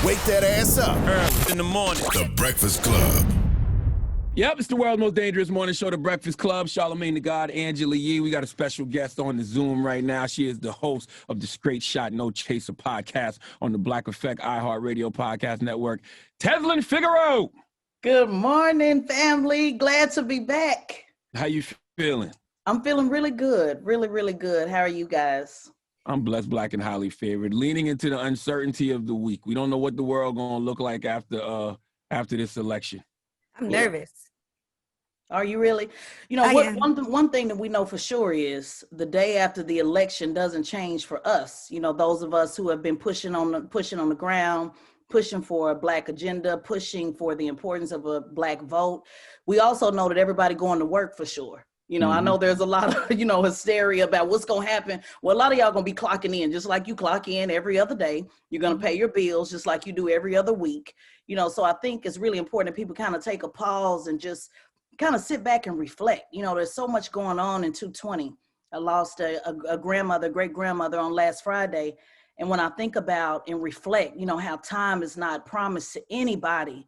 Wake that ass up. Early in the morning. The Breakfast Club. Yep, it's the world's most dangerous morning show, The Breakfast Club. Charlamagne the God, Angela Yee. We got a special guest on the Zoom right now. She is the host of the Straight Shot No Chaser podcast on the Black Effect iHeartRadio podcast network. Tezlyn Figaro. Good morning, family. Glad to be back. How you feeling? I'm feeling really good. Really good. How are you guys? I'm blessed, black, and highly favored. Leaning into the uncertainty of the week. We don't know what the world gonna look like after this election. I'm nervous. Are you really? You know, one thing that we know for sure is the day after the election doesn't change for us. You know, those of us who have been pushing on the ground, pushing for a Black agenda, pushing for the importance of a Black vote. We also know that everybody going to work for sure. You know, I know there's a lot of, hysteria about what's going to happen. Well, a lot of y'all going to be clocking in just like you clock in every other day. You're going to pay your bills just like you do every other week. So I think it's really important that people kind of take a pause and just kind of sit back and reflect. There's so much going on in 220. I lost a grandmother, great-grandmother on last Friday. And when I think about and reflect, how time is not promised to anybody.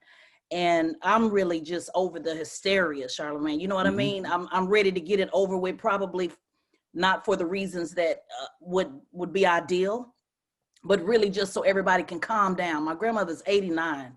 And I'm really just over the hysteria, Charlamagne. You know what I mean? I'm ready to get it over with, probably not for the reasons that would be ideal, but really just so everybody can calm down. My grandmother's 89,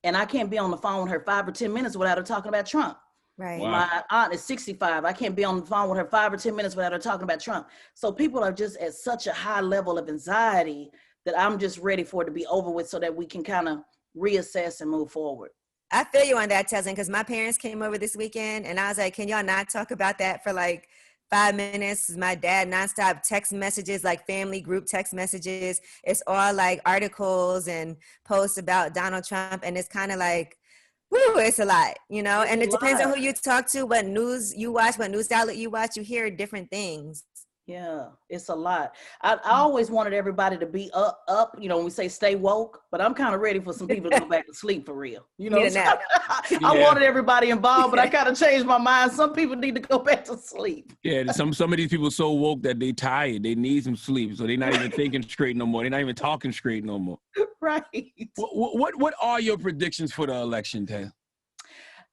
and I can't be on the phone with her 5 or 10 minutes without her talking about Trump. Right. Wow. My aunt is 65. I can't be on the phone with her 5 or 10 minutes without her talking about Trump. So people are just at such a high level of anxiety that I'm just ready for it to be over with so that we can kind of reassess and move forward. I feel you on that, Tezlyn, because my parents came over this weekend and I was like, can y'all not talk about that for like 5 minutes? My dad nonstop text messages, like family group text messages. It's all like articles and posts about Donald Trump. And it's kind of like, woo, it's a lot, and it depends on who you talk to, what news you watch, what news outlet you watch, you hear different things. Yeah, it's a lot. I always wanted everybody to be up, when we say stay woke, but I'm kind of ready for some people to go back to sleep for real. I wanted everybody involved, but I kind of changed my mind. Some people need to go back to sleep. Yeah, some of these people so woke that they tired. They need some sleep, so they're not even thinking straight no more. They're not even talking straight no more. Right. What are your predictions for the election, Ted?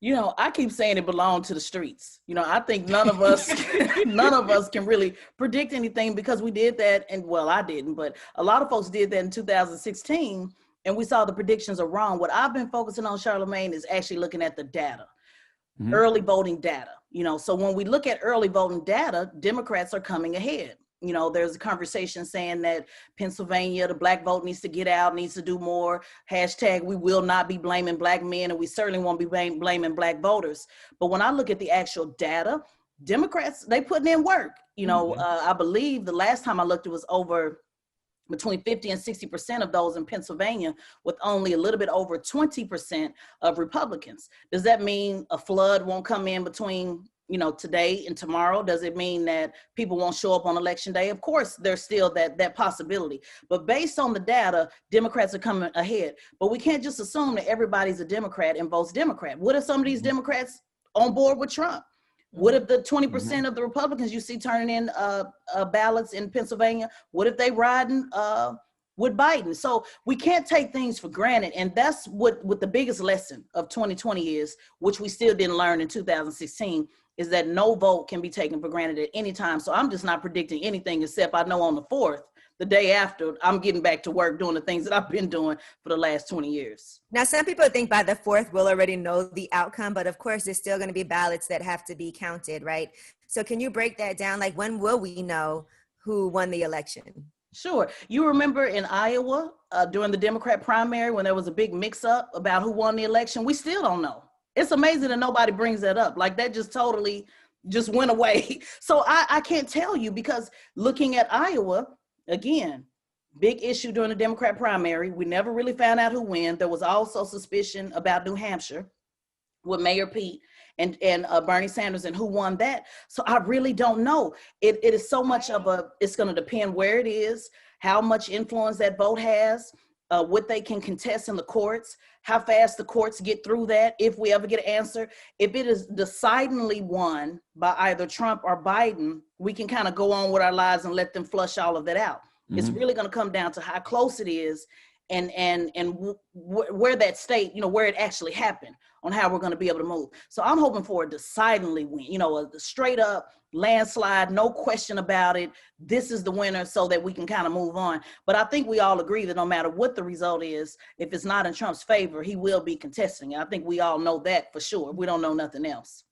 I keep saying it belonged to the streets. I think none of us can really predict anything because we did that. And well, I didn't, but a lot of folks did that in 2016 and we saw the predictions are wrong. What I've been focusing on, Charlamagne, is actually looking at the data, early voting data. So when we look at early voting data, Democrats are coming ahead. There's a conversation saying that Pennsylvania, the Black vote needs to get out, needs to do more. # we will not be blaming Black men, and we certainly won't be blaming Black voters. But when I look at the actual data, Democrats, they putting in work. I believe the last time I looked, it was over between 50 and 60% of those in Pennsylvania, with only a little bit over 20% of Republicans. Does that mean a flood won't come in between today and tomorrow? Does it mean that people won't show up on election day? Of course, there's still that possibility. But based on the data, Democrats are coming ahead. But we can't just assume that everybody's a Democrat and votes Democrat. What if some of these Democrats on board with Trump? What if the 20% of the Republicans you see turning in ballots in Pennsylvania, what if they riding with Biden? So we can't take things for granted. And that's what the biggest lesson of 2020 is, which we still didn't learn in 2016, is that no vote can be taken for granted at any time. So I'm just not predicting anything, except I know on the 4th, the day after, I'm getting back to work doing the things that I've been doing for the last 20 years. Now, some people think by the 4th, we'll already know the outcome, but of course, there's still going to be ballots that have to be counted, right? So can you break that down? Like, when will we know who won the election? Sure. You remember in Iowa during the Democrat primary when there was a big mix-up about who won the election? We still don't know. It's amazing that nobody brings that up. Like, that just totally just went away. So I can't tell you, because looking at Iowa, again, big issue during the Democrat primary. We never really found out who won. There was also suspicion about New Hampshire with Mayor Pete and Bernie Sanders and who won that. So I really don't know. It is so much it's going to depend where it is, how much influence that vote has, what they can contest in the courts, how fast the courts get through that, if we ever get an answer. If it is decidedly won by either Trump or Biden, we can kind of go on with our lives and let them flush all of that out. It's really going to come down to how close it is where that state, where it actually happened, on how we're going to be able to move. So I'm hoping for a decidedly win, a straight up landslide, no question about it. This is the winner, so that we can kind of move on. But I think we all agree that no matter what the result is, if it's not in Trump's favor, he will be contesting it. I think we all know that for sure. We don't know nothing else.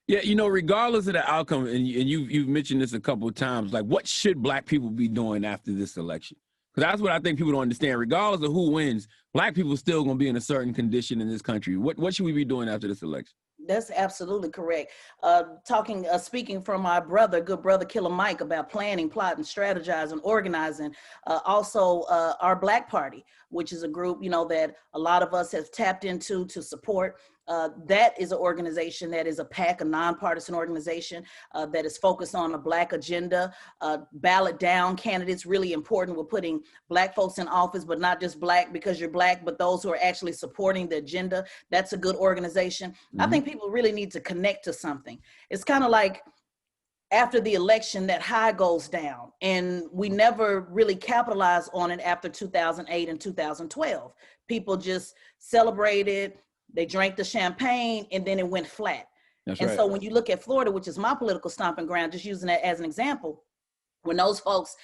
Yeah, regardless of the outcome, and you've mentioned this a couple of times, like, what should Black people be doing after this election? Because that's what I think people don't understand. Regardless of who wins, Black people still going to be in a certain condition in this country. What should we be doing after this election? That's absolutely correct. Speaking from my good brother, Killer Mike, about planning, plotting, strategizing, organizing. Also, our Black Party, which is a group, that a lot of us have tapped into to support. That is an organization that is a PAC, a nonpartisan organization that is focused on a Black agenda. Ballot down candidates, really important. We're putting Black folks in office, but not just Black because you're Black, but those who are actually supporting the agenda. That's a good organization. Mm-hmm. I think people really need to connect to something. It's kind of like after the election, that high goes down, and we never really capitalized on it after 2008 and 2012. People just celebrated. They drank the champagne, and then it went flat. That's right. So when you look at Florida, which is my political stomping ground, just using that as an example, when those folks,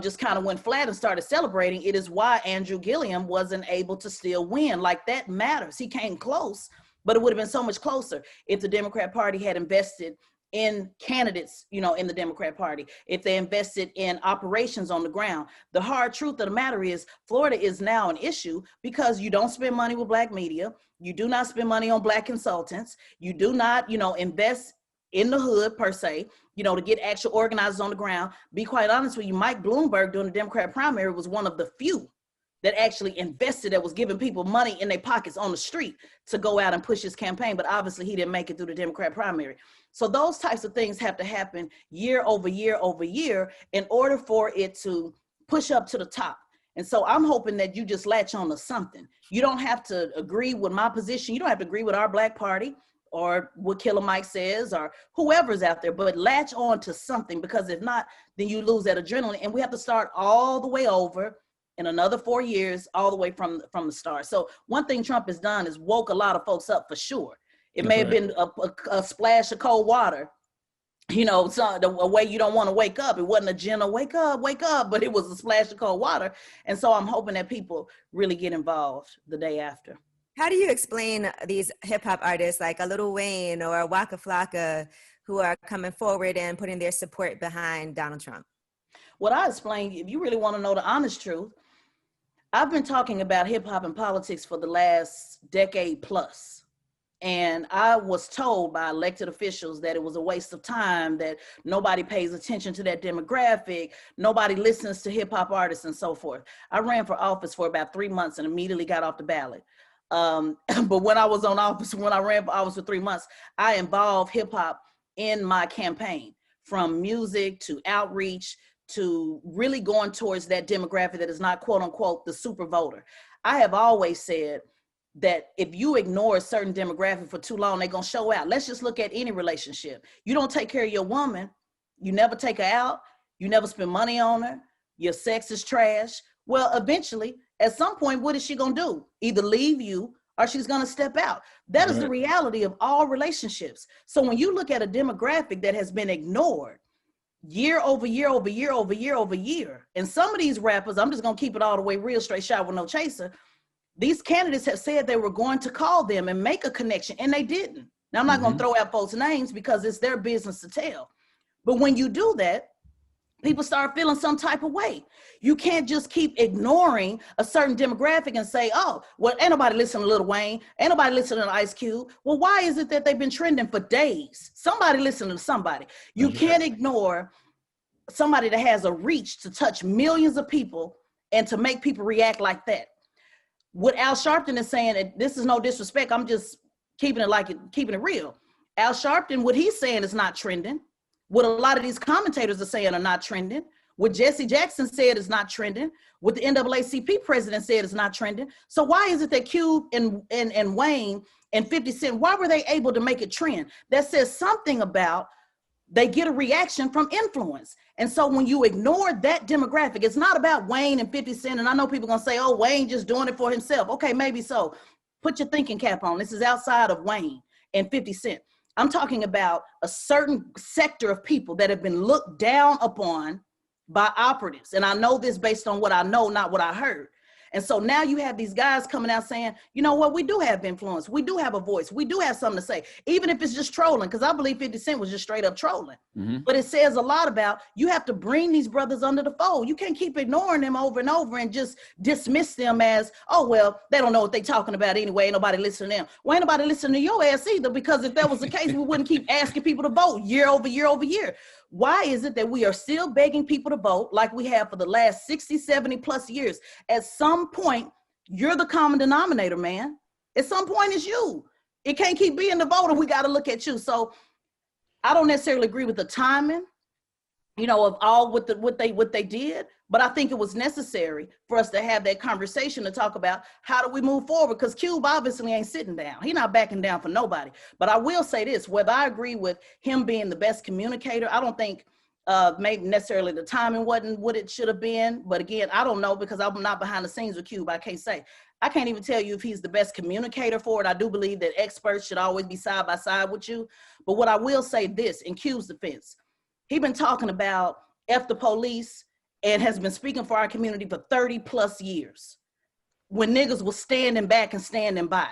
just kind of went flat and started celebrating, it is why Andrew Gilliam wasn't able to still win. Like, that matters. He came close, but it would have been so much closer if the Democrat Party had invested in candidates, in the Democrat Party, if they invested in operations on the ground. The hard truth of the matter is Florida is now an issue because you don't spend money with Black media. You do not spend money on Black consultants. You do not, invest in the hood per se, to get actual organizers on the ground. Be quite honest with you, Mike Bloomberg during the Democrat primary was one of the few that actually invested, that was giving people money in their pockets on the street to go out and push his campaign. But obviously he didn't make it through the Democrat primary. So those types of things have to happen year over year over year in order for it to push up to the top. And so I'm hoping that you just latch on to something. You don't have to agree with my position. You don't have to agree with our Black Party or what Killer Mike says or whoever's out there, but latch on to something, because if not, then you lose that adrenaline. And we have to start all the way over in another 4 years, all the way from the start. So one thing Trump has done is woke a lot of folks up for sure. It may have been a splash of cold water, a way you don't want to wake up. It wasn't a gentle wake up, but it was a splash of cold water. And so I'm hoping that people really get involved the day after. How do you explain these hip hop artists like a Lil Wayne or a Waka Flocka who are coming forward and putting their support behind Donald Trump? What I explain, if you really want to know the honest truth, I've been talking about hip hop and politics for the last decade plus. And I was told by elected officials that it was a waste of time, that nobody pays attention to that demographic, nobody listens to hip hop artists and so forth. I ran for office for about 3 months and immediately got off the ballot. But when I ran for office for 3 months, I involved hip hop in my campaign, from music to outreach to really going towards that demographic that is not, quote unquote, the super voter. I have always said that if you ignore a certain demographic for too long, they're going to show out. Let's just look at any relationship. You don't take care of your woman. You never take her out. You never spend money on her. Your sex is trash. Well, eventually, at some point, what is she going to do? Either leave you or she's going to step out. That is the reality of all relationships. So when you look at a demographic that has been ignored year over year over year over year over year, and some of these rappers, I'm just going to keep it all the way real, straight shot with no chaser, these candidates have said they were going to call them and make a connection, and they didn't. Now, I'm not going to throw out folks' names because it's their business to tell. But when you do that, people start feeling some type of way. You can't just keep ignoring a certain demographic and say, oh, well, ain't nobody listening to Lil Wayne, ain't nobody listening to Ice Cube. Well, why is it that they've been trending for days? Somebody listening to somebody. You can't ignore somebody that has a reach to touch millions of people and to make people react like that. What Al Sharpton is saying, and this is no disrespect, I'm just keeping it real. Al Sharpton, what he's saying is not trending. What a lot of these commentators are saying are not trending. What Jesse Jackson said is not trending. What the NAACP president said is not trending. So why is it that Cube and Wayne and 50 Cent, why were they able to make it trend? That says something about they get a reaction from influence. And so when you ignore that demographic, it's not about Wayne and 50 Cent. And I know people gonna say, oh, Wayne just doing it for himself. Okay, maybe so. Put your thinking cap on. This is outside of Wayne and 50 Cent. I'm talking about a certain sector of people that have been looked down upon by operatives. And I know this based on what I know, not what I heard. And so now you have these guys coming out saying, you know what, we do have influence. We do have a voice. We do have something to say, even if it's just trolling, because I believe 50 Cent was just straight up trolling. Mm-hmm. But it says a lot about, you have to bring these brothers under the fold. You can't keep ignoring them over and over and just dismiss them as, oh, well, they don't know what they're talking about anyway. Ain't nobody listening to them. Well, ain't nobody listening to your ass either, because if that was the case, we wouldn't keep asking people to vote year over year over year. Why is it that we are still begging people to vote like we have for the last 60, 70 plus years? At some point, you're the common denominator, man. At some point, it's you. It can't keep being the voter. We got to look at you. So I don't necessarily agree with the timing, you know, of all what they did, but I think it was necessary for us to have that conversation to talk about how do we move forward, because Cube obviously ain't sitting down. He's not backing down for nobody. But I will say this, whether I agree with him being the best communicator, I don't think maybe necessarily the timing wasn't what it should have been. But again, I don't know, because I'm not behind the scenes with Cube. I can't say. I can't even tell you if he's the best communicator for it. I do believe that experts should always be side by side with you. But what I will say this, in Cube's defense, he's been talking about F the police and has been speaking for our community for 30 plus years, when niggas was standing back and standing by.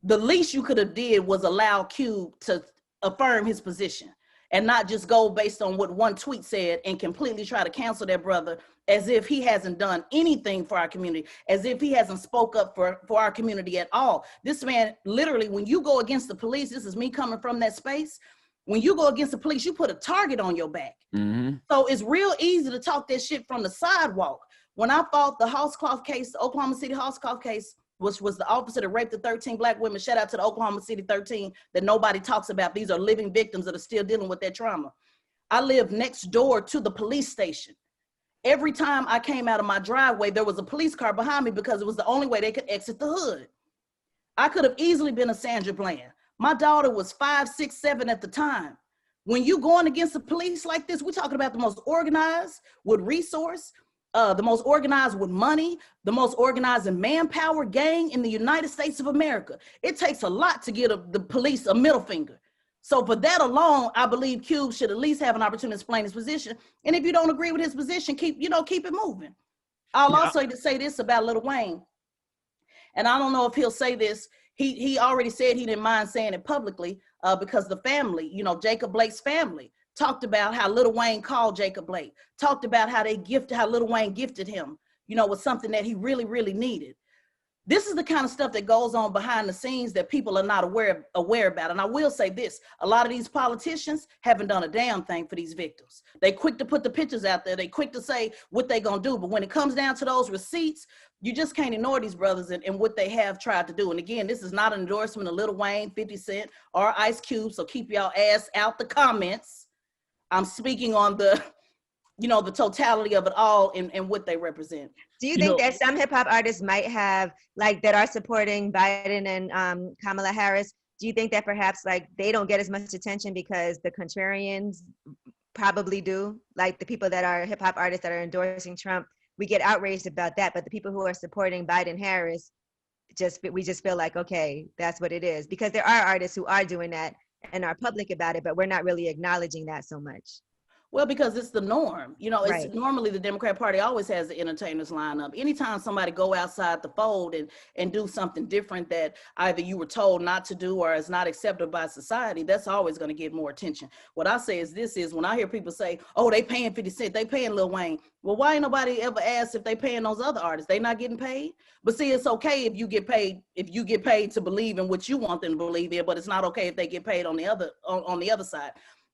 The least you could have did was allow Cube to affirm his position and not just go based on what one tweet said and completely try to cancel that brother as if he hasn't done anything for our community, as if he hasn't spoke up for our community at all. This man, literally, when you go against the police, this is me coming from that space, when you go against the police, you put a target on your back. Mm-hmm. So it's real easy to talk that shit from the sidewalk. When I fought the Housecloth case, the Oklahoma City Housecloth case, which was the officer that raped the 13 Black women, shout out to the Oklahoma City 13 that nobody talks about. These are living victims that are still dealing with that trauma. I lived next door to the police station. Every time I came out of my driveway, there was a police car behind me because it was the only way they could exit the hood. I could have easily been a Sandra Bland. My daughter was 5, 6, 7 at the time. When you going against the police like this, we're talking about the most organized with resource, the most organized with money, the most organized in manpower gang in the United States of America. It takes a lot to give the police a middle finger. So for that alone, I believe Cube should at least have an opportunity to explain his position. And if you don't agree with his position, keep it moving. I'll also say this about Lil Wayne. And I don't know if he'll say this. He already said he didn't mind saying it publicly because the family, you know, Jacob Blake's family, talked about how Lil Wayne called Jacob Blake, talked about how how Lil Wayne gifted him, you know, with something that he really, really needed. This is the kind of stuff that goes on behind the scenes that people are not aware about. And I will say this, a lot of these politicians haven't done a damn thing for these victims. They quick to put the pictures out there. They quick to say what they gonna do. But when it comes down to those receipts, you just can't ignore these brothers and what they have tried to do. And again, this is not an endorsement of Lil Wayne, 50 Cent, or Ice Cube. So keep y'all ass out the comments. I'm speaking on the, you know, the totality of it all and what they represent. Do you think that some hip hop artists might have, like, that are supporting Biden and Kamala Harris? Do you think that perhaps, like, they don't get as much attention because the contrarians probably do? Like, the people that are hip hop artists that are endorsing Trump, we get outraged about that. But the people who are supporting Biden Harris, we just feel like, okay, that's what it is. Because there are artists who are doing that and are public about it, but we're not really acknowledging that so much. Well, because it's the norm. You know, it's right. Normally the Democrat Party always has the entertainers line up. Anytime somebody go outside the fold and do something different that either you were told not to do or is not accepted by society, that's always going to get more attention. What I say is when I hear people say, oh, they paying 50 Cent, they paying Lil Wayne. Well, why ain't nobody ever asked if they paying those other artists? They not getting paid? But see, it's okay if you get paid to believe in what you want them to believe in, but it's not okay if they get paid on the other side.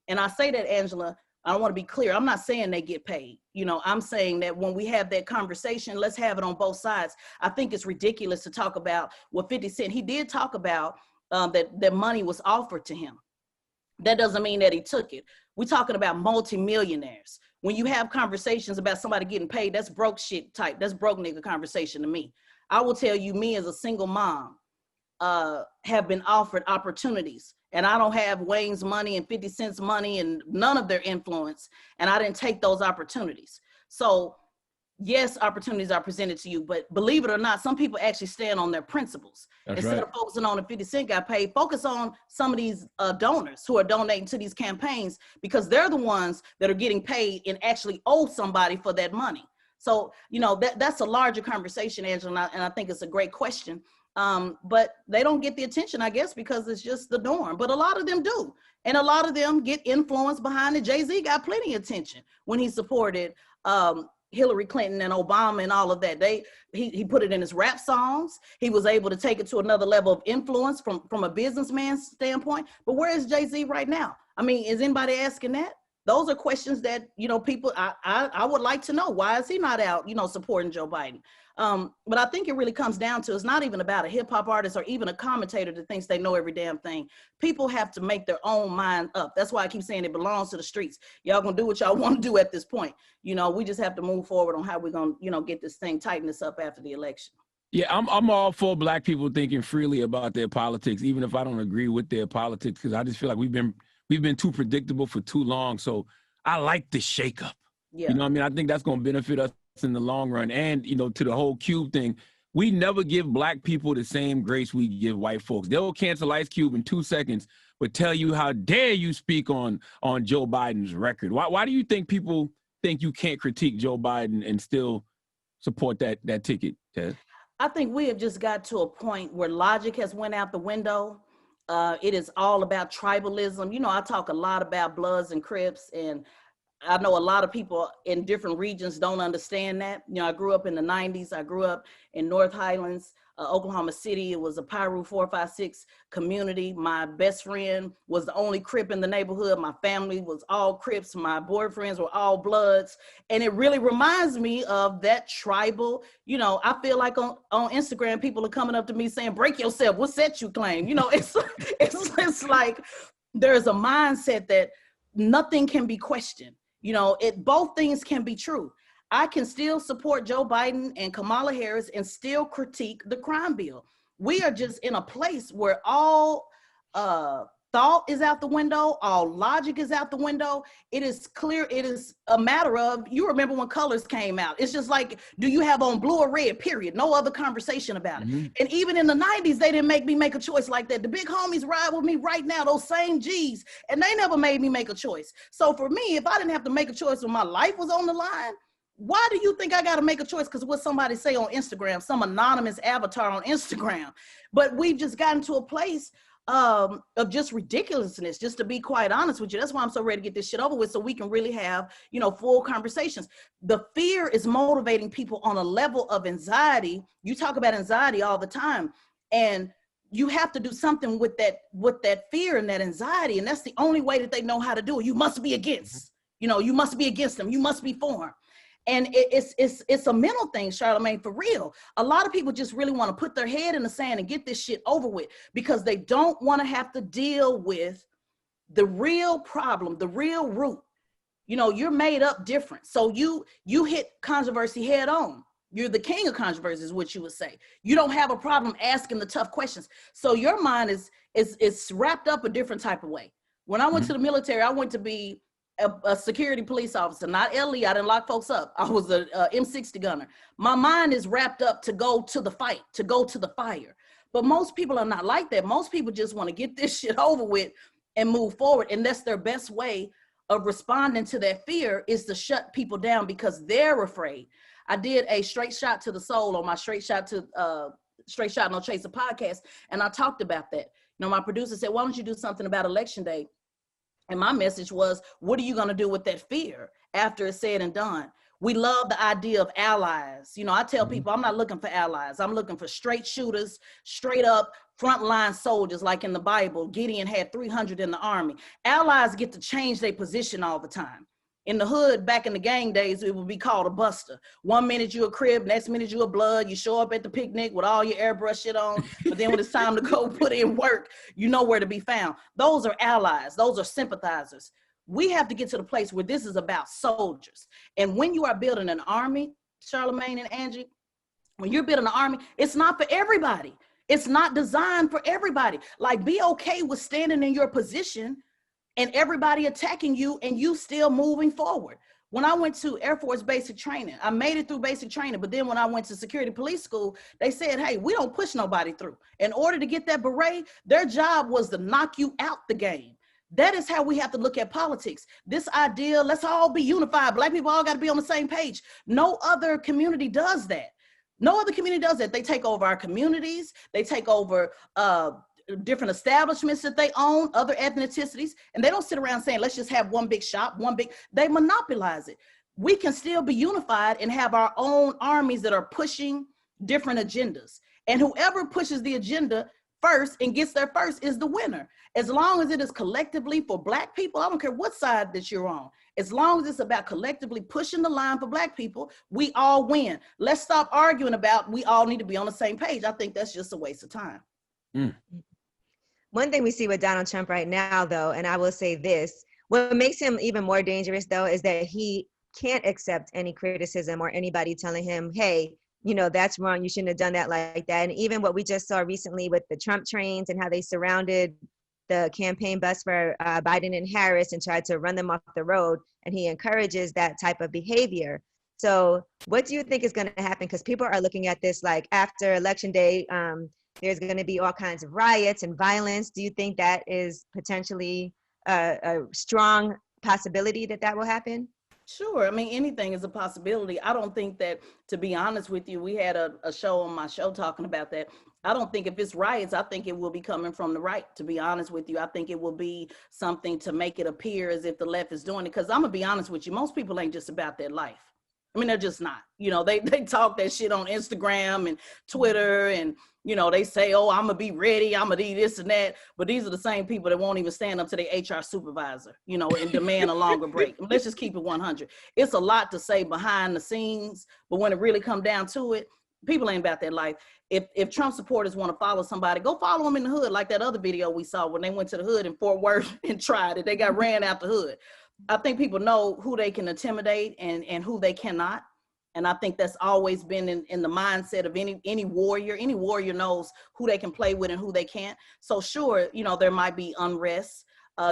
And I say that, Angela, I want to be clear. I'm not saying they get paid. You know, I'm saying that when we have that conversation, let's have it on both sides. I think it's ridiculous to talk about what 50 Cent, he did talk about that money was offered to him. That doesn't mean that he took it. We're talking about multimillionaires. When you have conversations about somebody getting paid, that's broke shit type. That's broke nigga conversation to me. I will tell you, me as a single mom, have been offered opportunities. And I don't have Wayne's money and 50 Cent's money and none of their influence. And I didn't take those opportunities. So yes, opportunities are presented to you, but believe it or not, some people actually stand on their principles. That's Instead right. of focusing on the 50 Cent got paid, focus on some of these donors who are donating to these campaigns, because they're the ones that are getting paid and actually owe somebody for that money. So, you know, that's a larger conversation, Angela, and I think it's a great question. But they don't get the attention, I guess, because it's just the norm. But a lot of them do. And a lot of them get influence behind it. Jay-Z got plenty of attention when he supported Hillary Clinton and Obama and all of that. He put it in his rap songs. He was able to take it to another level of influence from a businessman's standpoint. But where is Jay-Z right now? I mean, is anybody asking that? Those are questions that, you know, people, I would like to know. Why is he not out, you know, supporting Joe Biden? But I think it really comes down to, it's not even about a hip hop artist or even a commentator that thinks they know every damn thing. People have to make their own mind up. That's why I keep saying it belongs to the streets. Y'all gonna do what y'all want to do at this point. You know, we just have to move forward on how we're gonna, you know, get this thing, tighten this up after the election. Yeah, I'm all for Black people thinking freely about their politics, even if I don't agree with their politics, because I just feel like we've been too predictable for too long. So I like the shakeup. Yeah. You know what I mean? I think that's going to benefit us in the long run. And, you know, to the whole Cube thing, we never give Black people the same grace we give white folks. They'll cancel Ice Cube in 2 seconds, but tell you how dare you speak on Joe Biden's record. Why do you think people think you can't critique Joe Biden and still support that ticket, Tez? I think we have just got to a point where logic has went out the window. It is all about tribalism. You know, I talk a lot about Bloods and Crips, and I know a lot of people in different regions don't understand that. You know, I grew up in the 90s. I grew up in North Highlands, Oklahoma City. It was a Piru 456 community. My best friend was the only Crip in the neighborhood. My family was all Crips. My boyfriends were all Bloods. And it really reminds me of that tribal, you know, I feel like on Instagram, people are coming up to me saying, break yourself, what set you claim? You know, it's like there's a mindset that nothing can be questioned. You know, both things can be true. I can still support Joe Biden and Kamala Harris and still critique the crime bill. We are just in a place where all thought is out the window, all logic is out the window. It is clear, it is a matter of, you remember when colors came out. It's just like, do you have on blue or red, period? No other conversation about it. Mm-hmm. And even in the 90s, they didn't make me make a choice like that. The big homies ride with me right now, those same G's, and they never made me make a choice. So for me, if I didn't have to make a choice when my life was on the line, why do you think I got to make a choice? Because what somebody say on Instagram, some anonymous avatar on Instagram. But we've just gotten to a place of just ridiculousness, just to be quite honest with you. That's why I'm so ready to get this shit over with, so we can really have, you know, full conversations. The fear is motivating people on a level of anxiety. You talk about anxiety all the time, and you have to do something with that fear and that anxiety. And that's the only way that they know how to do it. You must be against, you know, you must be against them. You must be for them. And it's a mental thing, Charlamagne, for real. A lot of people just really want to put their head in the sand and get this shit over with, because they don't want to have to deal with the real problem, the real root. You know, you're made up different. So you hit controversy head on. You're the king of controversy is what you would say. You don't have a problem asking the tough questions. So your mind is wrapped up a different type of way. When I went to the military, I went to be a security police officer, not LE. I didn't lock folks up. I was a M60 gunner. My mind is wrapped up to go to the fight, to go to the fire. But most people are not like that. Most people just want to get this shit over with and move forward. And that's their best way of responding to that fear, is to shut people down because they're afraid. I did a Straight Shot to the Soul on my Straight Shot No Chaser podcast, and I talked about that. You know, my producer said, why don't you do something about Election Day? And my message was, what are you going to do with that fear after it's said and done? We love the idea of allies. You know, I tell people, I'm not looking for allies. I'm looking for straight shooters, straight up frontline soldiers, like in the Bible. Gideon had 300 in the army. Allies get to change their position all the time. In the hood, back in the gang days, it would be called a buster. 1 minute you a Crib, next minute you a Blood. You show up at the picnic with all your airbrush shit on, but then when it's time to go put in work, you know where to be found. Those are allies. Those are sympathizers. We have to get to the place where this is about soldiers. And when you are building an army, Charlamagne and Angie, when you're building an army, it's not for everybody. It's not designed for everybody. Like, be okay with standing in your position and everybody attacking you and you still moving forward. When I went to Air Force basic training, I made it through basic training, but then when I went to security police school, they said, hey, we don't push nobody through. In order to get that beret, their job was to knock you out the game. That is how we have to look at politics. This idea, let's all be unified. Black people all got to be on the same page. No other community does that. No other community does that. They take over our communities. They take over different establishments that they own, other ethnicities, and they don't sit around saying, let's just have one big shop, they monopolize it. We can still be unified and have our own armies that are pushing different agendas. And whoever pushes the agenda first and gets there first is the winner. As long as it is collectively for Black people, I don't care what side that you're on. As long as it's about collectively pushing the line for Black people, we all win. Let's stop arguing about we all need to be on the same page. I think that's just a waste of time. One thing we see with Donald Trump right now, though, and I will say this, what makes him even more dangerous, though, is that he can't accept any criticism or anybody telling him, hey, you know, that's wrong. You shouldn't have done that like that. And even what we just saw recently with the Trump trains and how they surrounded the campaign bus for Biden and Harris and tried to run them off the road. And he encourages that type of behavior. So what do you think is going to happen? Because people are looking at this like after Election Day, there's going to be all kinds of riots and violence. Do you think that is potentially a strong possibility that that will happen? Sure. I mean, anything is a possibility. I don't think that, to be honest with you, we had a show on my show talking about that. I don't think if it's riots, I think it will be coming from the right, to be honest with you. I think it will be something to make it appear as if the left is doing it. Because I'm going to be honest with you, most people ain't just about their life. I mean, they're just not. You know, they talk that shit on Instagram and Twitter, and, you know, they say, oh, I'm going to be ready, I'm going to do this and that. But these are the same people that won't even stand up to their HR supervisor, you know, and demand a longer break. Let's just keep it 100. It's a lot to say behind the scenes, but when it really comes down to it, people ain't about their life. If Trump supporters want to follow somebody, go follow them in the hood, like that other video we saw when they went to the hood in Fort Worth and tried it. They got ran out the hood. I think people know who they can intimidate and who they cannot. And I think that's always been in the mindset of any warrior. Any warrior knows who they can play with and who they can't. So sure, you know, there might be unrest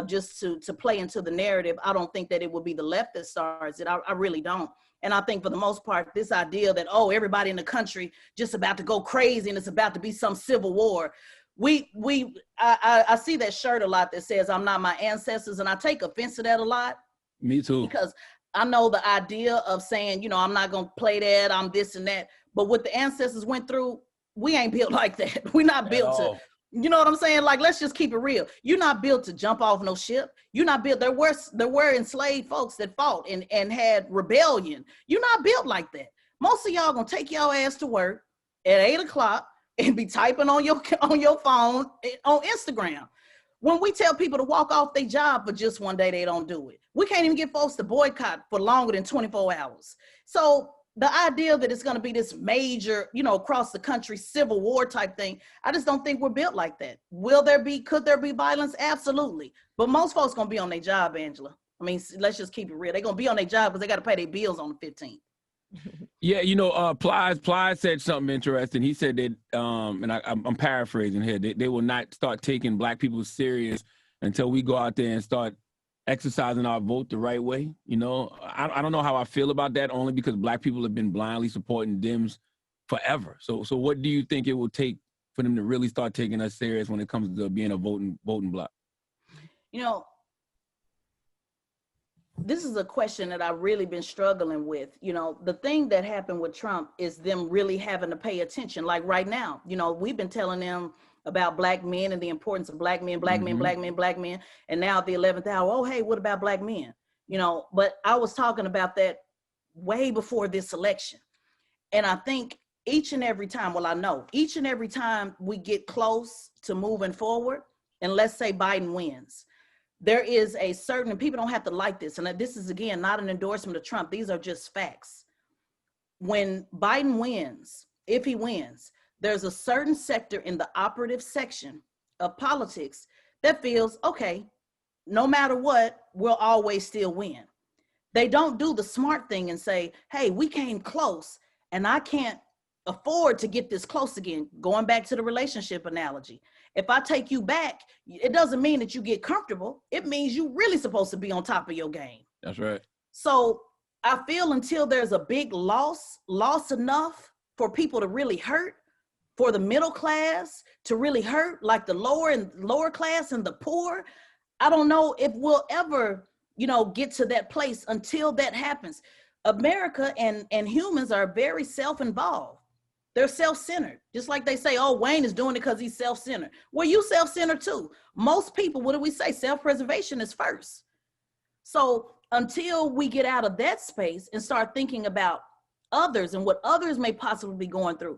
just to play into the narrative. I don't think that it will be the left that starts it. I really don't. And I think for the most part, this idea that, oh, everybody in the country just about to go crazy and it's about to be some civil war. I see that shirt a lot that says, I'm not my ancestors. And I take offense to that a lot. Me too. Because I know the idea of saying, you know, I'm not going to play that, I'm this and that. But what the ancestors went through, we ain't built like that. We're not built to, you know what I'm saying? Like, let's just keep it real. You're not built to jump off no ship. You're not built. There were enslaved folks that fought and had rebellion. You're not built like that. Most of y'all going to take your ass to work at 8 o'clock and be typing on your phone on Instagram. When we tell people to walk off their job for just one day, they don't do it. We can't even get folks to boycott for longer than 24 hours. So the idea that it's going to be this major, you know, across the country civil war type thing, I just don't think we're built like that. Could there be violence? Absolutely. But most folks going to be on their job, Angela. I mean, let's just keep it real. They're going to be on their job because they got to pay their bills on the 15th. Yeah, you know, Plies said something interesting. He said that, and I'm paraphrasing here, they will not start taking Black people serious until we go out there and start exercising our vote the right way. You know, I don't know how I feel about that, only because Black people have been blindly supporting Dems forever. So what do you think it will take for them to really start taking us serious when it comes to being a voting bloc? You know, this is a question that I've really been struggling with. You know, the thing that happened with Trump is them really having to pay attention. Like right now, you know, we've been telling them about Black men and the importance of Black men. And now at the 11th hour, oh, hey, what about Black men? You know, but I was talking about that way before this election. And I think each and every time we get close to moving forward, and let's say Biden wins, there is a certain, people don't have to like this, and this is, again, not an endorsement of Trump. These are just facts. When Biden wins, if he wins, there's a certain sector in the operative section of politics that feels, okay, no matter what, we'll always still win. They don't do the smart thing and say, hey, we came close, and I can't afford to get this close again. Going back to the relationship analogy. If I take you back, it doesn't mean that you get comfortable. It means you really supposed to be on top of your game. That's right. So I feel until there's a big loss enough for people to really hurt, for the middle class to really hurt, like the lower class and the poor, I don't know if we'll ever, get to that place until that happens. America and humans are very self-involved. They're self-centered. Just like they say, oh, Wayne is doing it because he's self-centered. Well, you self-centered too. Most people, what do we say? Self-preservation is first. So until we get out of that space and start thinking about others and what others may possibly be going through,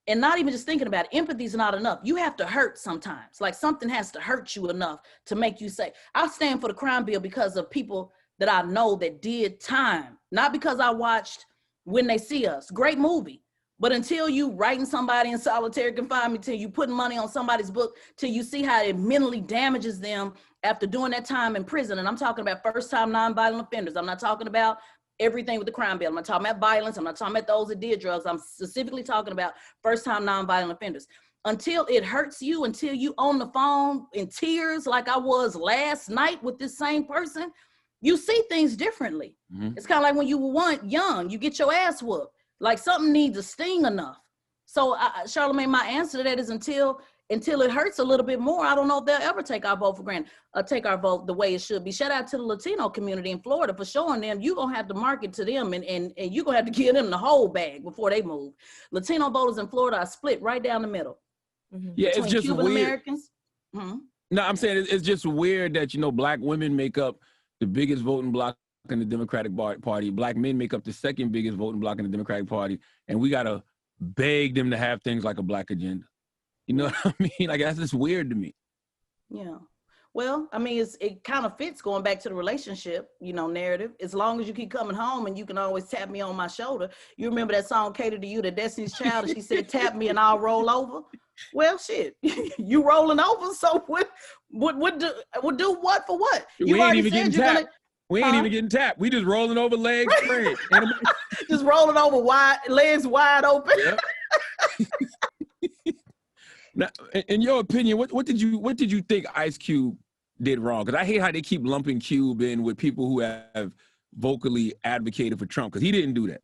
and not even just thinking about it, empathy is not enough. You have to hurt sometimes. Like something has to hurt you enough to make you say, I stand for the crime bill because of people that I know that did time. Not because I watched When They See Us. Great movie. But until you writing somebody in solitary confinement, till you putting money on somebody's book, till you see how it mentally damages them after doing that time in prison. And I'm talking about first-time nonviolent offenders. I'm not talking about everything with the crime bill. I'm not talking about violence. I'm not talking about those that did drugs. I'm specifically talking about first-time nonviolent offenders. Until it hurts you, until you on the phone in tears like I was last night with this same person, you see things differently. Mm-hmm. It's kind of like when you were young, you get your ass whooped. Like something needs a sting enough. So Charlamagne, my answer to that is until it hurts a little bit more, I don't know if they'll ever take our vote for granted, take our vote the way it should be. Shout out to the Latino community in Florida for showing them you're going to have to market to them and you're going to have to give them the whole bag before they move. Latino voters in Florida are split right down the middle. Mm-hmm. Yeah, it's just Cuban weird. Americans. Mm-hmm. No, I'm saying it's just weird that, Black women make up the biggest voting bloc in the Democratic Party. Black men make up the second biggest voting bloc in the Democratic Party. And we got to beg them to have things like a Black agenda. You know what I mean? Like, that's just weird to me. Yeah. Well, I mean, it kind of fits going back to the relationship, narrative. As long as you keep coming home and you can always tap me on my shoulder. You remember that song, Cater to You, the Destiny's Child, and she said, tap me and I'll roll over. Well, shit, you rolling over. So what do what for what? We ain't even getting tapped. We ain't even getting tapped. We just rolling over legs straight. Just rolling over legs wide open. Yep. Now, in your opinion, what did you think Ice Cube did wrong? Because I hate how they keep lumping Cube in with people who have vocally advocated for Trump, because he didn't do that.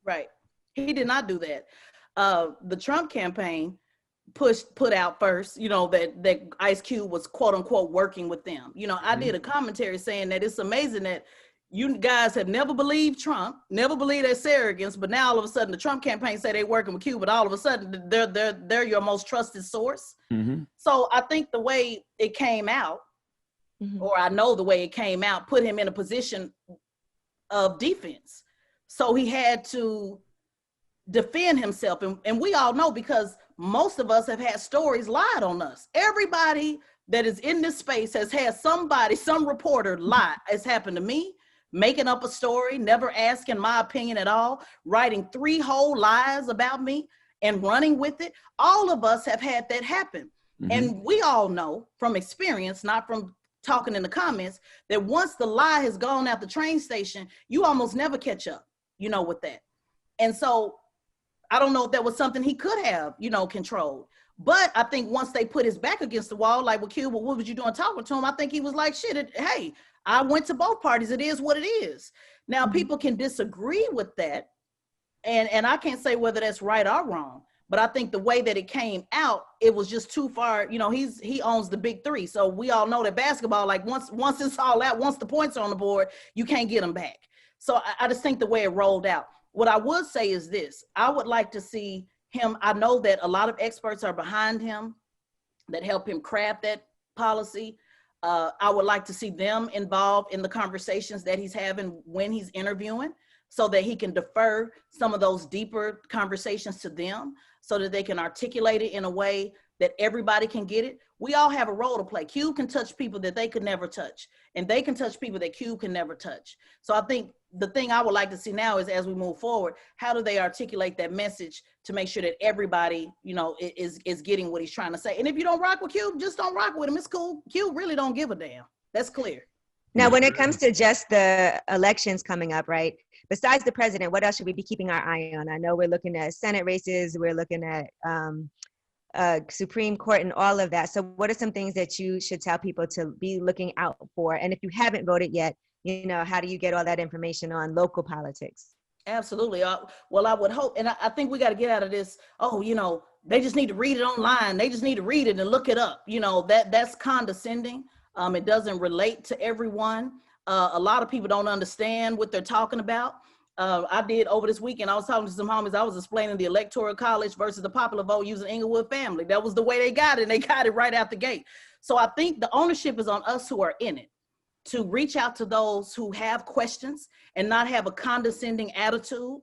Right. He did not do that. The Trump campaign put out first, that Ice Cube was quote unquote working with them. I did a commentary saying that it's amazing that you guys have never believed Trump, never believed their surrogates, but now all of a sudden the Trump campaign say they're working with Cube, but all of a sudden they're your most trusted source. Mm-hmm. So I think the way it came out, mm-hmm. or I know the way it came out, put him in a position of defense. So he had to defend himself. And we all know, because most of us have had stories lied on us. Everybody that is in this space has had some reporter lie. It's happened to me, making up a story, never asking my opinion at all, writing 3 whole lies about me and running with it. All of us have had that happen. Mm-hmm. And we all know from experience, not from talking in the comments, that once the lie has gone out the train station, you almost never catch up, with that. And so I don't know if that was something he could have, controlled. But I think once they put his back against the wall, like with Cuba, what was you doing talking to him? I think he was like, hey, I went to both parties. It is what it is. Now, mm-hmm. people can disagree with that. And I can't say whether that's right or wrong. But I think the way that it came out, it was just too far. He owns the big 3. So we all know that basketball, like once it's all out, once the points are on the board, you can't get them back. So I just think the way it rolled out. What I would say is this: I would like to see him. I know that a lot of experts are behind him that help him craft that policy. I would like to see them involved in the conversations that he's having when he's interviewing, so that he can defer some of those deeper conversations to them, so that they can articulate it in a way that everybody can get it. We all have a role to play. Cube can touch people that they could never touch, and they can touch people that Cube can never touch. So I think the thing I would like to see now is, as we move forward, how do they articulate that message to make sure that everybody, is getting what he's trying to say. And if you don't rock with Cube, just don't rock with him. It's cool. Cube really don't give a damn. That's clear. Now, when it comes to just the elections coming up, right? Besides the president, what else should we be keeping our eye on? I know we're looking at Senate races, we're looking at Supreme Court and all of that. So what are some things that you should tell people to be looking out for? And if you haven't voted yet, how do you get all that information on local politics? Absolutely. Well, I would hope, and I think we got to get out of this, they just need to read it online. They just need to read it and look it up. That's condescending. It doesn't relate to everyone. A lot of people don't understand what they're talking about. I did over this weekend. I was talking to some homies. I was explaining the electoral college versus the popular vote using Inglewood family. That was the way they got it. And they got it right out the gate. So I think the ownership is on us who are in it to reach out to those who have questions and not have a condescending attitude,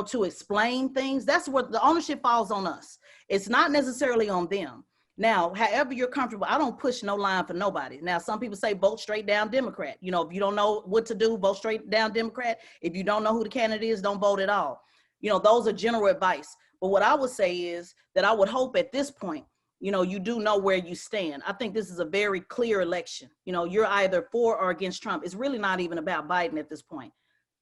to explain things. That's what the ownership falls on us. It's not necessarily on them. Now, however you're comfortable, I don't push no line for nobody. Now, some people say vote straight down Democrat. If you don't know what to do, vote straight down Democrat. If you don't know who the candidate is, don't vote at all. Those are general advice. But what I would say is that I would hope at this point, you do know where you stand. I think this is a very clear election. You're either for or against Trump. It's really not even about Biden at this point.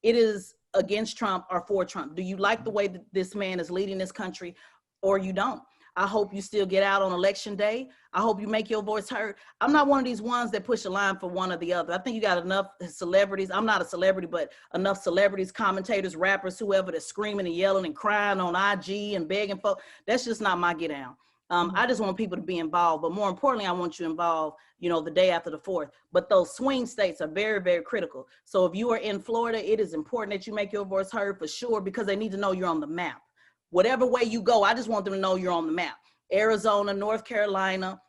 It is against Trump or for Trump. Do you like the way that this man is leading this country or you don't? I hope you still get out on election day. I hope you make your voice heard. I'm not one of these ones that push a line for one or the other. I think you got enough celebrities. I'm not a celebrity, but enough celebrities, commentators, rappers, whoever that's screaming and yelling and crying on IG and begging folks. That's just not my get down. I just want people to be involved, but more importantly, I want you involved, the day after the 4th. But those swing states are very, very critical. So if you are in Florida, it is important that you make your voice heard for sure, because they need to know you're on the map. Whatever way you go, I just want them to know you're on the map. Arizona, North Carolina,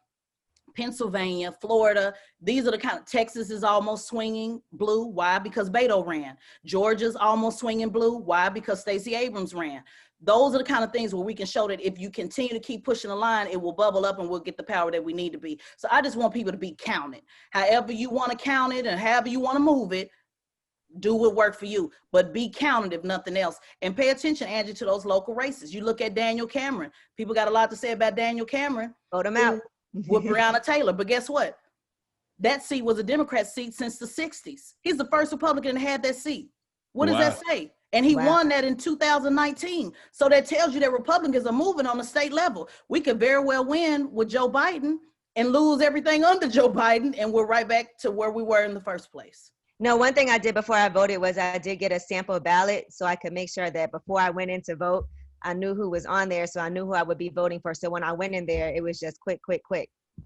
Pennsylvania, Florida, these are the kind of, Texas is almost swinging blue. Why? Because Beto ran. Georgia's almost swinging blue. Why? Because Stacey Abrams ran. Those are the kind of things where we can show that if you continue to keep pushing the line, it will bubble up and we'll get the power that we need to be. So I just want people to be counted. However you want to count it and however you want to move it, do what work for you, but be counted if nothing else. And pay attention, Angie, to those local races. You look at Daniel Cameron. People got a lot to say about Daniel Cameron. Vote him out. With Breanna Taylor. But guess what? That seat was a Democrat seat since the 60s. He's the first Republican to have that seat. What does that say? And he won that in 2019. So that tells you that Republicans are moving on the state level. We could very well win with Joe Biden and lose everything under Joe Biden, and we're right back to where we were in the first place. No, one thing I did before I voted was I did get a sample ballot so I could make sure that before I went in to vote, I knew who was on there, so I knew who I would be voting for. So when I went in there, it was just quick.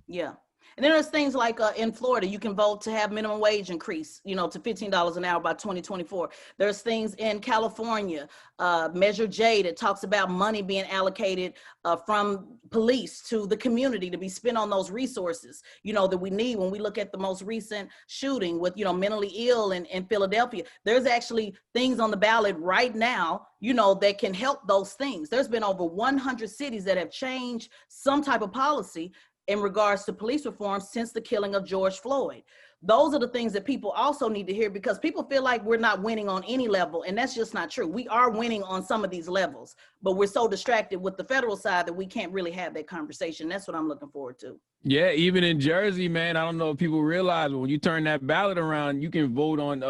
Yeah. And then there's things like in Florida, you can vote to have minimum wage increase, to $15 an hour by 2024. There's things in California, Measure J, that talks about money being allocated from police to the community to be spent on those resources, that we need when we look at the most recent shooting with, mentally ill in Philadelphia. There's actually things on the ballot right now, that can help those things. There's been over 100 cities that have changed some type of policy in regards to police reform since the killing of George Floyd. Those are the things that people also need to hear, because people feel like we're not winning on any level, and that's just not true. We are winning on some of these levels, but we're so distracted with the federal side that we can't really have that conversation. That's what I'm looking forward to. Yeah, even in Jersey, man, I don't know if people realize, but when you turn that ballot around, you can vote on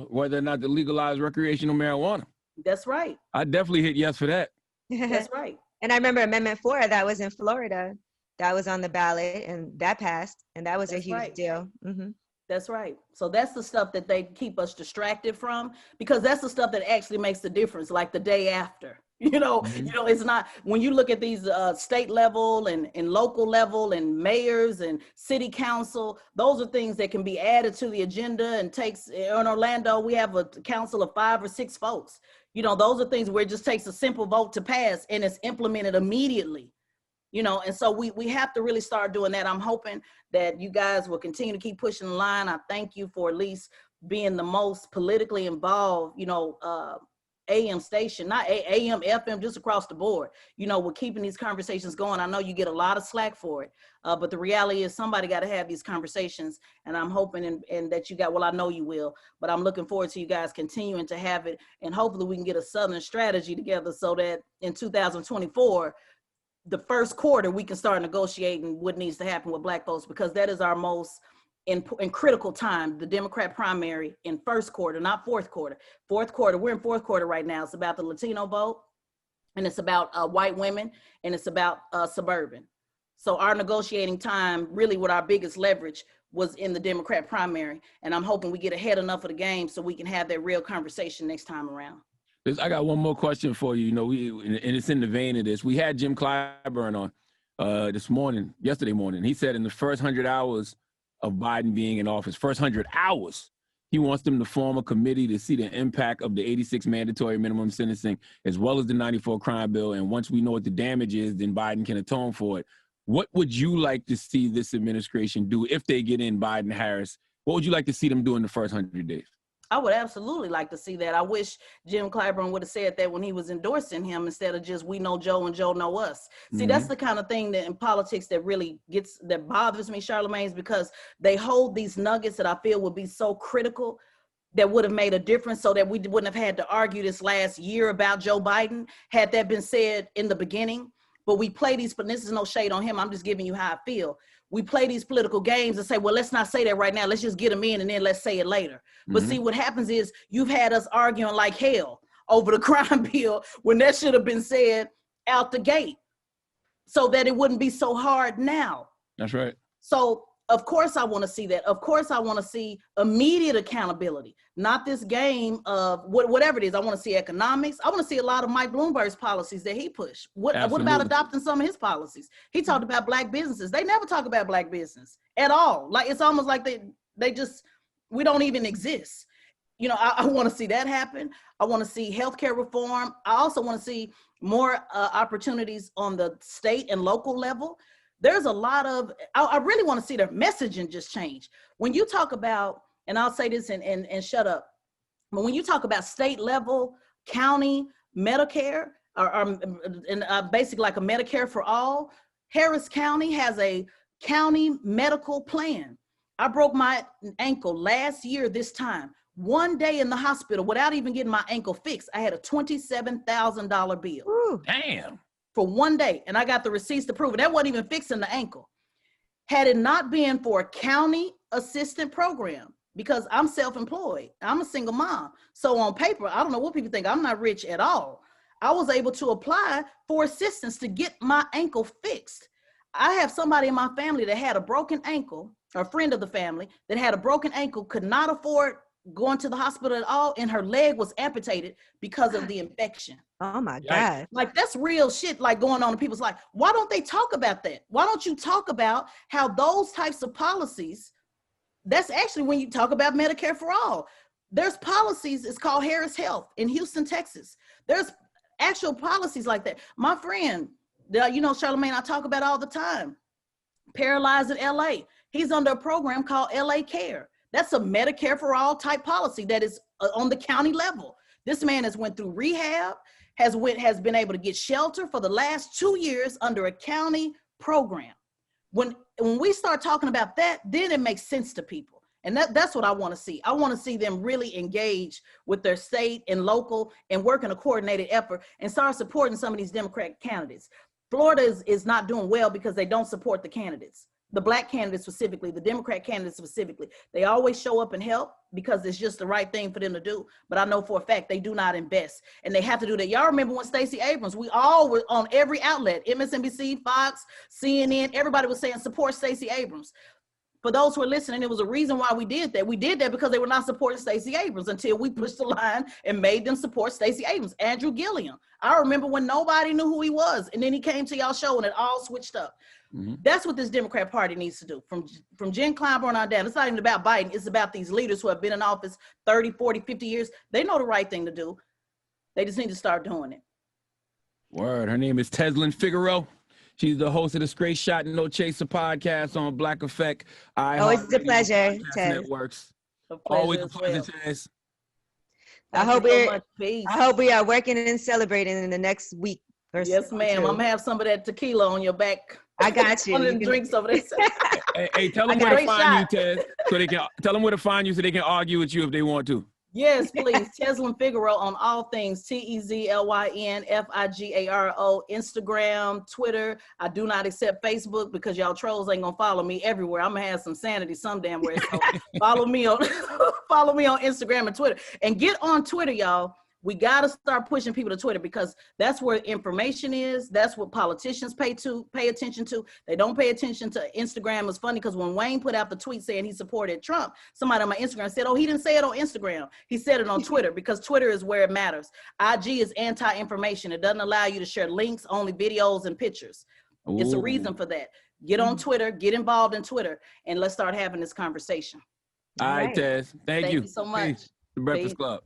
whether or not to legalize recreational marijuana. That's right. I definitely hit yes for that. That's right. And I remember Amendment 4, that was in Florida. That was on the ballot and that passed, and that was a huge deal. Mm-hmm. That's right. So that's the stuff that they keep us distracted from, because that's the stuff that actually makes the difference, like the day after. It's not, when you look at these state level and local level and mayors and city council, those are things that can be added to the agenda and takes, in Orlando, we have a council of 5 or 6 folks. Those are things where it just takes a simple vote to pass and it's implemented immediately. And so we have to really start doing that. I'm hoping that you guys will continue to keep pushing the line. I thank you for at least being the most politically involved, AM station, not AM, FM, just across the board. We're keeping these conversations going. I know you get a lot of slack for it, but the reality is somebody got to have these conversations, and I'm hoping and that you got, well, I know you will, but I'm looking forward to you guys continuing to have it, and hopefully we can get a Southern strategy together so that in 2024, the first quarter, we can start negotiating what needs to happen with Black folks, because that is our most in critical time, the Democrat primary in first quarter, not fourth quarter. Fourth quarter, we're in fourth quarter right now. It's about the Latino vote, and it's about white women, and it's about suburban. So our negotiating time, really what our biggest leverage was in the Democrat primary. And I'm hoping we get ahead enough of the game so we can have that real conversation next time around. I got one more question for you. You know, and it's in the vein of this. We had Jim Clyburn on yesterday morning. He said in the first 100 hours of Biden being in office, first 100 hours, he wants them to form a committee to see the impact of the 86 mandatory minimum sentencing, as well as the 94 crime bill. And once we know what the damage is, then Biden can atone for it. What would you like to see this administration do if they get in Biden-Harris? What would you like to see them do in the first 100 days? I would absolutely like to see that. I wish Jim Clyburn would have said that when he was endorsing him instead of just, we know Joe and Joe know us. See, that's the kind of thing that in politics that really that bothers me, Charlamagne, is because they hold these nuggets that I feel would be so critical that would have made a difference, so that we wouldn't have had to argue this last year about Joe Biden, had that been said in the beginning. But we play these, but this is no shade on him, I'm just giving you how I feel. We play these political games and say, well, let's not say that right now. Let's just get them in and then let's say it later. But see, what happens is you've had us arguing like hell over the crime bill when that should have been said out the gate so that it wouldn't be so hard now. That's right. So of course I want to see that. Of course I want to see immediate accountability, not this game of whatever it is. I want to see economics. I want to see a lot of Mike Bloomberg's policies that he pushed. What about adopting some of his policies? He talked about black businesses. They never talk about black business at all. Like, it's almost like we don't even exist. You know, I want to see that happen. I want to see healthcare reform. I also want to see more opportunities on the state and local level. There's a lot of, I really want to see their messaging just change. When you talk about, and I'll say this and shut up, but when you talk about state level, county, Medicare, or basically like a Medicare for all, Harris County has a county medical plan. I broke my ankle last year this time. One day in the hospital without even getting my ankle fixed, I had a $27,000 bill. Ooh, damn. For one day, and I got the receipts to prove it. That wasn't even fixing the ankle. Had it not been for a county assistant program, because I'm self-employed, I'm a single mom. So on paper, I don't know what people think, I'm not rich at all. I was able to apply for assistance to get my ankle fixed. I have somebody in my family that had a broken ankle, or a friend of the family that had a broken ankle, could not afford going to the hospital at all, and her leg was amputated because of the infection. Oh my God. Like, that's real shit like going on in people's life. Why don't they talk about that? Why don't you talk about how those types of policies, that's actually when you talk about Medicare for all. There's policies, it's called Harris Health in Houston, Texas. There's actual policies like that. My friend, you know, Charlamagne, I talk about all the time, paralyzed in LA. He's under a program called LA Care. That's a Medicare for all type policy that is on the county level. This man has went through rehab, has been able to get shelter for the last 2 years under a county program. When we start talking about that, then it makes sense to people. And that's what I want to see. I want to see them really engage with their state and local and work in a coordinated effort and start supporting some of these Democratic candidates. Florida is not doing well because they don't support the candidates. The black candidates specifically, the Democrat candidates specifically. They always show up and help because it's just the right thing for them to do. But I know for a fact they do not invest, and they have to do that. Y'all remember when Stacey Abrams, we all were on every outlet, MSNBC, Fox, CNN, everybody was saying support Stacey Abrams. For those who are listening, there was a reason why we did that. We did that because they were not supporting Stacey Abrams until we pushed the line and made them support Stacey Abrams. Andrew Gilliam. I remember when nobody knew who he was, and then he came to y'all show and it all switched up. That's what this Democrat Party needs to do. From Jen Clyburn on down, it's not even about Biden. It's about these leaders who have been in office 30, 40, 50 years. They know the right thing to do. They just need to start doing it. Word. Her name is Tezlyn Figaro. She's the host of the Straight Shot No Chaser podcast on Black Effect. Always a pleasure, Tez. Networks. Always a pleasure, Tez. I hope we are working and celebrating in the next week. Yes, ma'am. I'm gonna have some of that tequila on your back. I got you. One of them drinks over there. Hey, tell them where to find you, Tez. So they can tell them where to find you so they can argue with you if they want to. Yes, please. Tezlyn Figaro on all things. Tezlyn Figaro, Instagram, Twitter. I do not accept Facebook because y'all trolls ain't gonna follow me everywhere. I'm gonna have some sanity some damn where. So follow me on follow me on Instagram and Twitter. And get on Twitter, y'all. We got to start pushing people to Twitter because that's where information is. That's what politicians pay attention to. They don't pay attention to Instagram. It's funny because when Wayne put out the tweet saying he supported Trump, somebody on my Instagram said, oh, he didn't say it on Instagram. He said it on Twitter because Twitter is where it matters. IG is anti-information. It doesn't allow you to share links, only videos and pictures. Ooh. It's a reason for that. Get on Twitter, get involved in Twitter, and let's start having this conversation. All right, Tez. Thank you so much. Peace. The Breakfast Club.